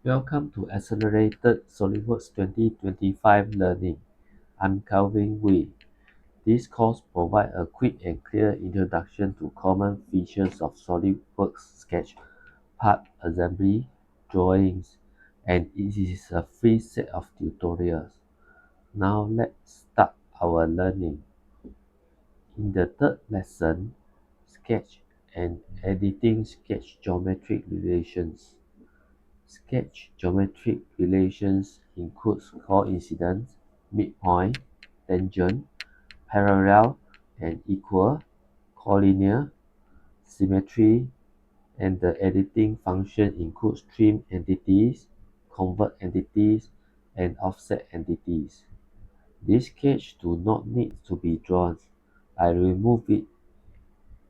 Welcome to Accelerated Solidworks 2025 Learning. I'm Calvin Wei. This course provides a quick and clear introduction to common features of Solidworks sketch, part assembly, drawings, and it is a free set of tutorials. Now let's start our learning. In the third lesson, sketch and editing sketch geometric relations. Sketch geometric relations includes coincidence, midpoint, tangent, parallel and equal, collinear, symmetry, and the editing function includes trim entities, convert entities, and offset entities. This sketch do not need to be drawn. I remove it.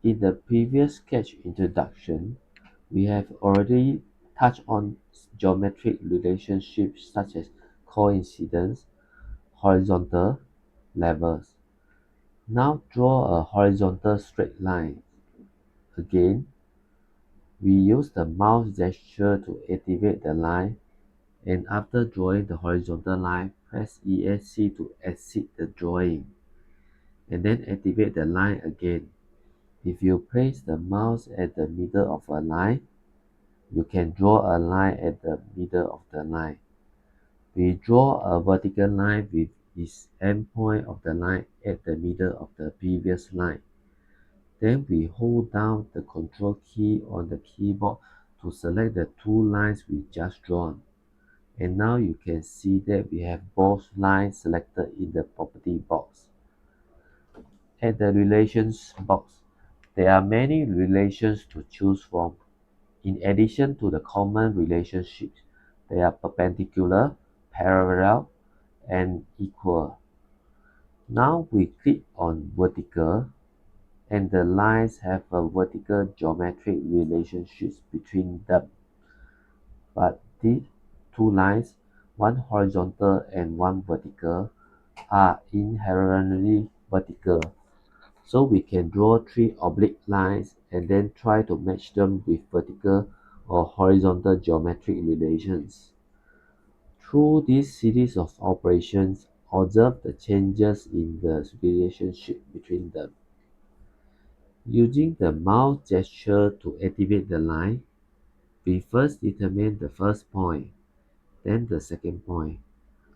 In the previous sketch introduction, we have already touched on geometric relationships such as coincidence, horizontal, levels. Now draw a horizontal straight line. Again, we use the mouse gesture to activate the line, and after drawing the horizontal line, press ESC to exit the drawing, and then activate the line again. If you place the mouse at the middle of a line, you can draw a line at the middle of the line. We draw a vertical line with its endpoint of the line at the middle of the previous line. Then we hold down the Control key on the keyboard to select the two lines we just drawn. And now you can see that we have both lines selected in the property box. At the relations box, there are many relations to choose from. In addition to the common relationships, they are perpendicular, parallel, and equal. Now we click on vertical, and the lines have a vertical geometric relationships between them. But these two lines, one horizontal and one vertical, are inherently vertical. So we can draw three oblique lines and then try to match them with vertical or horizontal geometric relations. Through this series of operations, observe the changes in the relationship between them. Using the mouse gesture to activate the line, we first determine the first point, then the second point.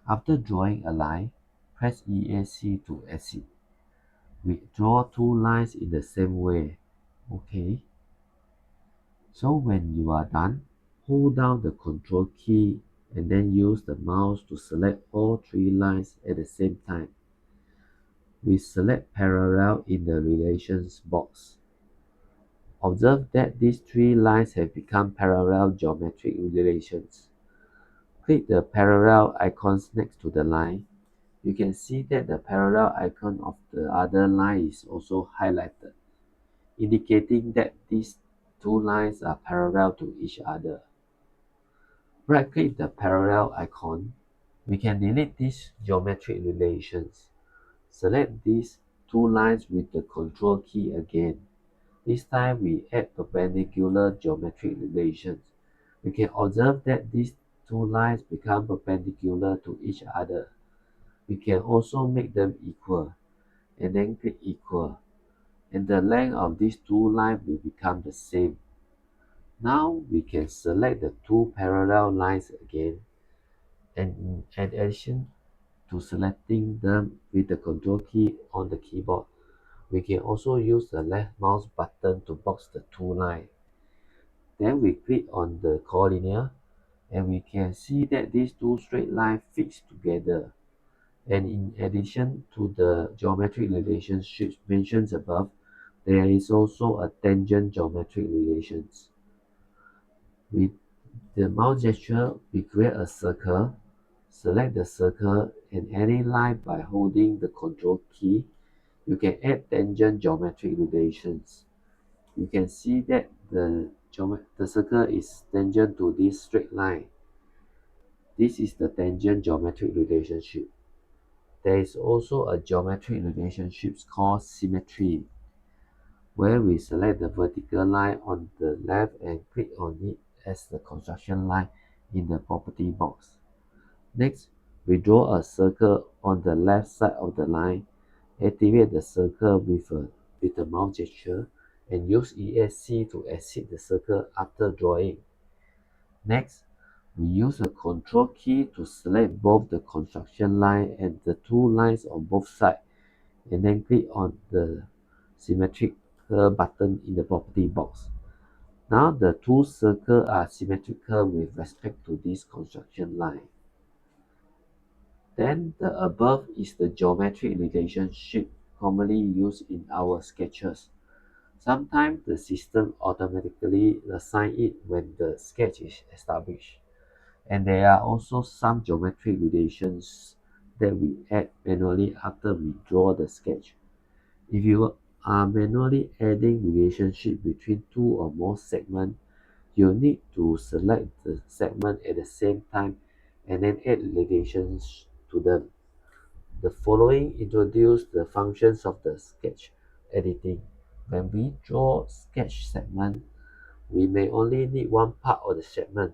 After drawing a line, press ESC to exit. We draw two lines in the same way. Okay. So when you are done, hold down the Control key and then use the mouse to select all three lines at the same time. We select parallel in the relations box. Observe that these three lines have become parallel geometric relations. Click the parallel icons next to the line. You can see that the parallel icon of the other line is also highlighted, indicating that these two lines are parallel to each other. Right-click the parallel icon. We can delete these geometric relations. Select these two lines with the Control key again. This time we add perpendicular geometric relations. We can observe that these two lines become perpendicular to each other. We can also make them equal, and then click equal, and the length of these two lines will become the same. Now we can select the two parallel lines again, and in addition to selecting them with the Control key on the keyboard, we can also use the left mouse button to box the two lines. Then we click on the collinear, and we can see that these two straight lines fix together. And in addition to the geometric relationships mentioned above, there is also a tangent geometric relations. With the mouse gesture, we create a circle. Select the circle and any line by holding the Control key. You can add tangent geometric relations. You can see that the circle is tangent to this straight line. This is the tangent geometric relationship. There is also a geometric relationship called symmetry, where we select the vertical line on the left and click on it as the construction line in the property box. Next, we draw a circle on the left side of the line. Activate the circle with the mouse gesture and use ESC to exit the circle after drawing. Next, we use a control key to select both the construction line and the two lines on both sides, and then click on the symmetrical button in the property box. Now the two circles are symmetrical with respect to this construction line. Then the above is the geometric relationship commonly used in our sketches. Sometimes the system automatically assigns it when the sketch is established. And there are also some geometric relations that we add manually after we draw the sketch. If you are manually adding relationship between two or more segments, you need to select the segment at the same time and then add relations to them. The following introduce the functions of the sketch editing. When we draw sketch segment, we may only need one part of the segment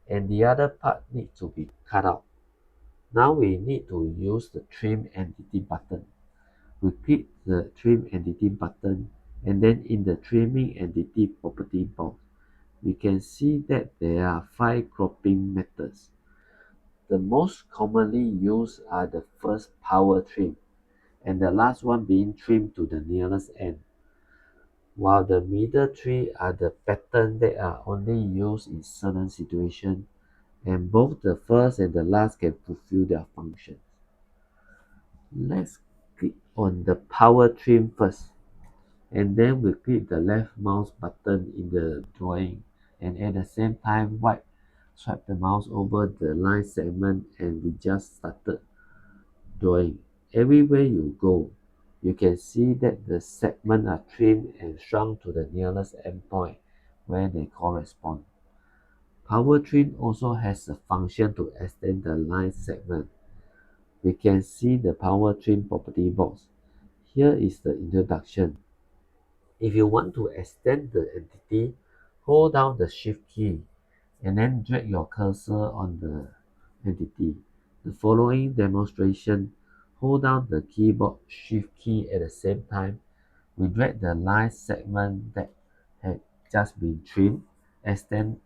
and the other part needs to be cut out. Now we need to use the Trim Entity button. We click the Trim Entity button and then in the Trimming Entity property box, we can see that there are 5 cropping methods. The most commonly used are the first power trim and the last one being trim to the nearest end, while the middle three are the pattern that are only used in certain situations, and both the first and the last can fulfill their functions. Let's click on the power trim first, and then we click the left mouse button in the drawing, and at the same time swipe the mouse over the line segment and we just started drawing. Everywhere you go, you can see that the segments are trimmed and shrunk to the nearest endpoint where they correspond. Power trim also has a function to extend the line segment. We can see the power trim property box. Here is the introduction. If you want to extend the entity, hold down the Shift key and then drag your cursor on the entity. The following demonstration, hold down the keyboard Shift key at the same time. We drag the line segment that had just been trimmed, extend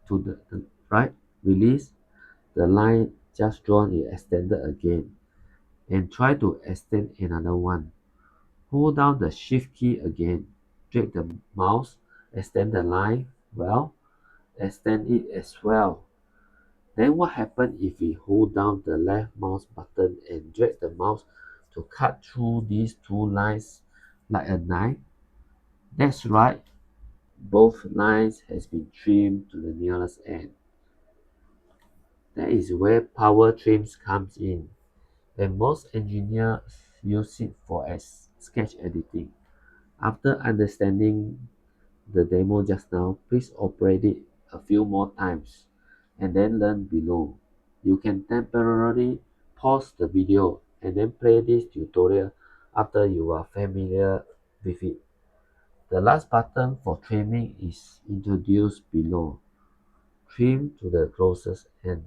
to the right, release, the line just drawn is extended again, and try to extend another one. Hold down the Shift key again, drag the mouse, extend the line, well, extend it as well. Then what happens if we hold down the left mouse button and drag the mouse to cut through these two lines like a knife? That's right, both lines has been trimmed to the nearest end. That is where power trims comes in, and most engineers use it for sketch editing. After understanding the demo just now, please operate it a few more times and then learn below. You can temporarily pause the video and then play this tutorial after you are familiar with it. The last button for trimming is introduced below. Trim to the closest end.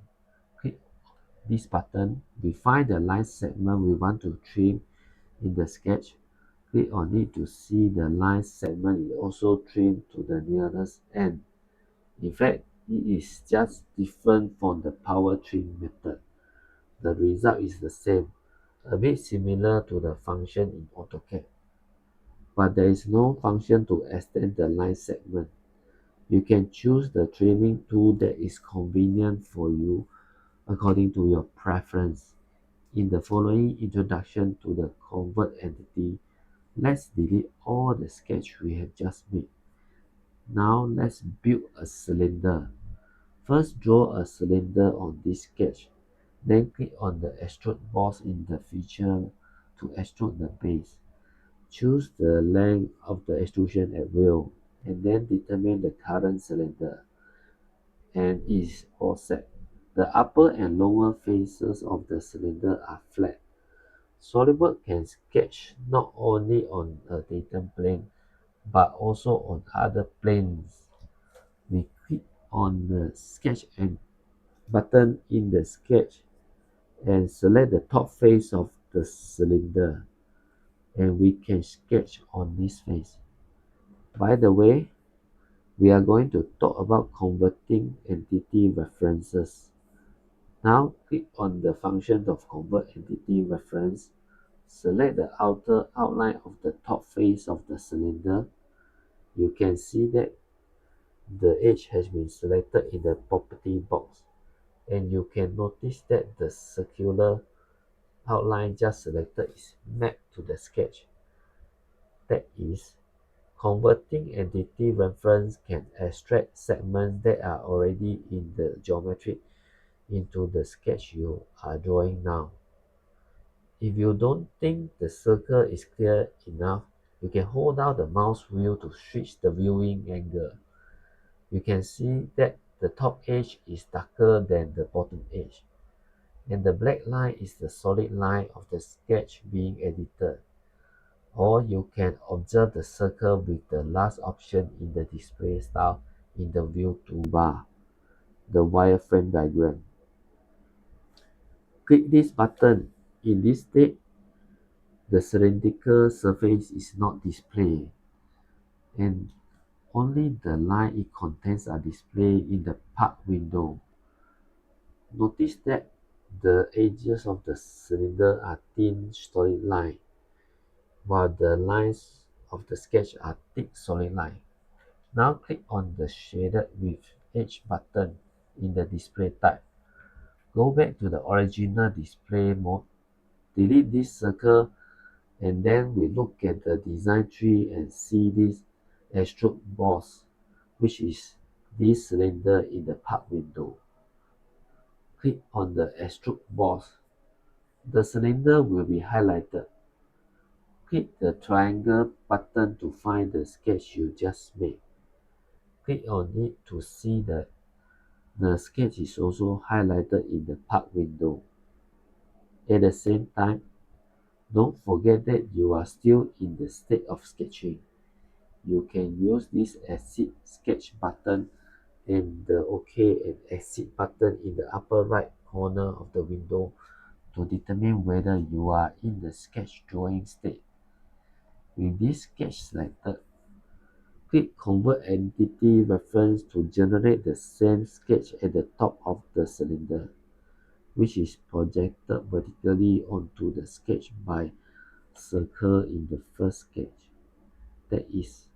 Click this button. We find the line segment we want to trim in the sketch. Click on it to see the line segment is also trimmed to the nearest end. In fact, it is just different from the power trim method. The result is the same, a bit similar to the function in AutoCAD, but there is no function to extend the line segment. You can choose the trimming tool that is convenient for you according to your preference. In the following introduction to the convert entity, let's delete all the sketch we have just made. Now let's build a cylinder. First draw a cylinder on this sketch, then click on the extrude boss in the feature to extrude the base. Choose the length of the extrusion at will, and then determine the current cylinder and its offset. The upper and lower faces of the cylinder are flat. Solidworks can sketch not only on a datum plane, but also on other planes. We click on the sketch button in the sketch and select the top face of the cylinder, and we can sketch on this face. By the way, we are going to talk about converting entity references. Now click on the function of convert entity reference. Select the outer outline of the top face of the cylinder. You can see that the edge has been selected in the property box, and you can notice that the circular outline just selected is mapped to the sketch. That is, converting entity reference can extract segments that are already in the geometry into the sketch you are drawing now. If you don't think the circle is clear enough, you can hold down the mouse wheel to switch the viewing angle. You can see that the top edge is darker than the bottom edge, and the black line is the solid line of the sketch being edited. Or you can observe the circle with the last option in the display style in the view toolbar, the wireframe diagram. Click this button. In this state, the cylindrical surface is not displayed, and only the line it contains are displayed in the part window. Notice that the edges of the cylinder are thin solid line, while the lines of the sketch are thick solid line. Now click on the Shaded with Edge button in the display type. Go back to the original display mode. Delete this circle, and then we look at the design tree and see this extrude boss, which is this cylinder in the part window. Click on the extrude boss. The cylinder will be highlighted. Click the triangle button to find the sketch you just made. Click on it to see that the sketch is also highlighted in the part window. At the same time, don't forget that you are still in the state of sketching. You can use this Exit Sketch button and the OK and Exit button in the upper right corner of the window to determine whether you are in the sketch drawing state. With this sketch selected, click Convert Entity Reference to generate the same sketch at the top of the cylinder, which is projected vertically onto the sketch by circle in the first sketch. That is,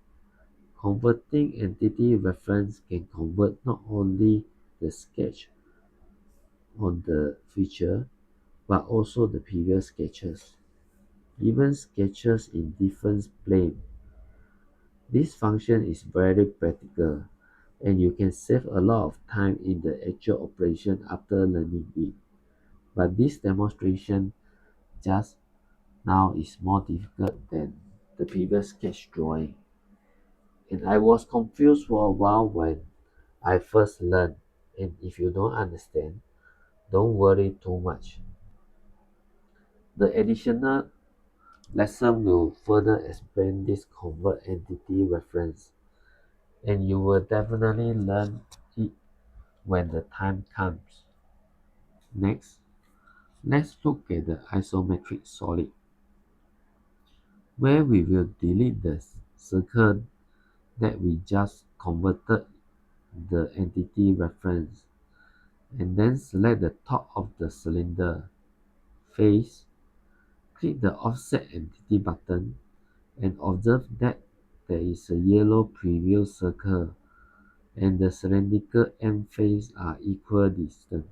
converting entity reference can convert not only the sketch on the feature, but also the previous sketches, even sketches in different planes. This function is very practical, and you can save a lot of time in the actual operation after learning it. But this demonstration just now is more difficult than the previous sketch drawing, and I was confused for a while when I first learned. And if you don't understand, don't worry too much. The additional lesson will further explain this convert entity reference, and you will definitely learn it when the time comes. Next, let's look at the isometric solid, where we will delete the circle that we just converted the entity reference, and then select the top of the cylinder face. Click the Offset Entity button and observe that there is a yellow preview circle and the cylindrical end face are equal distance.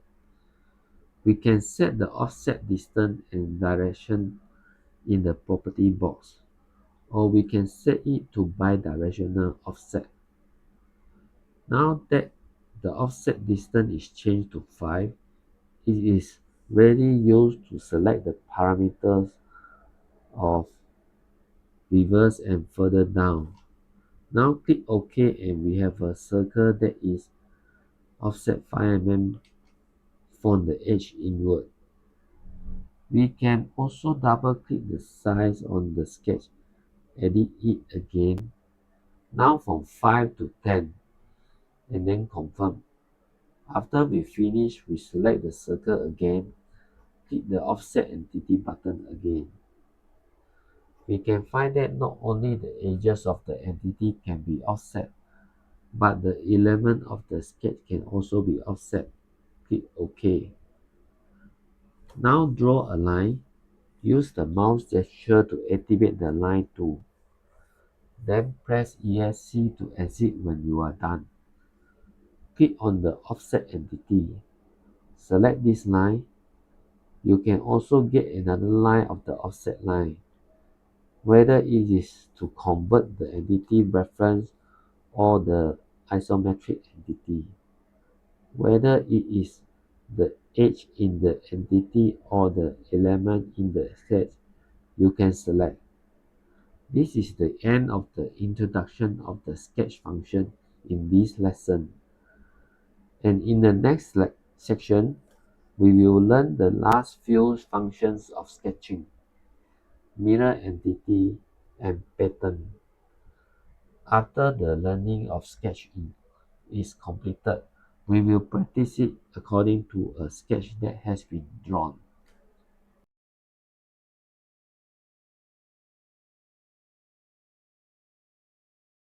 We can set the offset distance and direction in the property box, or we can set it to bidirectional offset. Now that the offset distance is changed to 5, it is ready used to select the parameters of reverse and further down. Now click OK, and we have a circle that is offset 5 mm from the edge inward. We can also double click the size on the sketch, edit it again, now from 5 to 10, and then confirm. After we finish, we select the circle again, click the Offset Entity button again. We can find that not only the edges of the entity can be offset, but the element of the sketch can also be offset. Click OK. Now draw a line. Use the mouse gesture to activate the line tool. Then press ESC to exit when you are done. Click on the Offset Entity. Select this line. You can also get another line of the offset line, whether it is to convert the entity reference or the isometric entity, whether it is the edge in the entity or the element in the sketch, you can select. This is the end of the introduction of the sketch function in this lesson. And in the next section, we will learn the last few functions of sketching: mirror entity and pattern. After the learning of sketch is completed, we will practice it according to a sketch that has been drawn.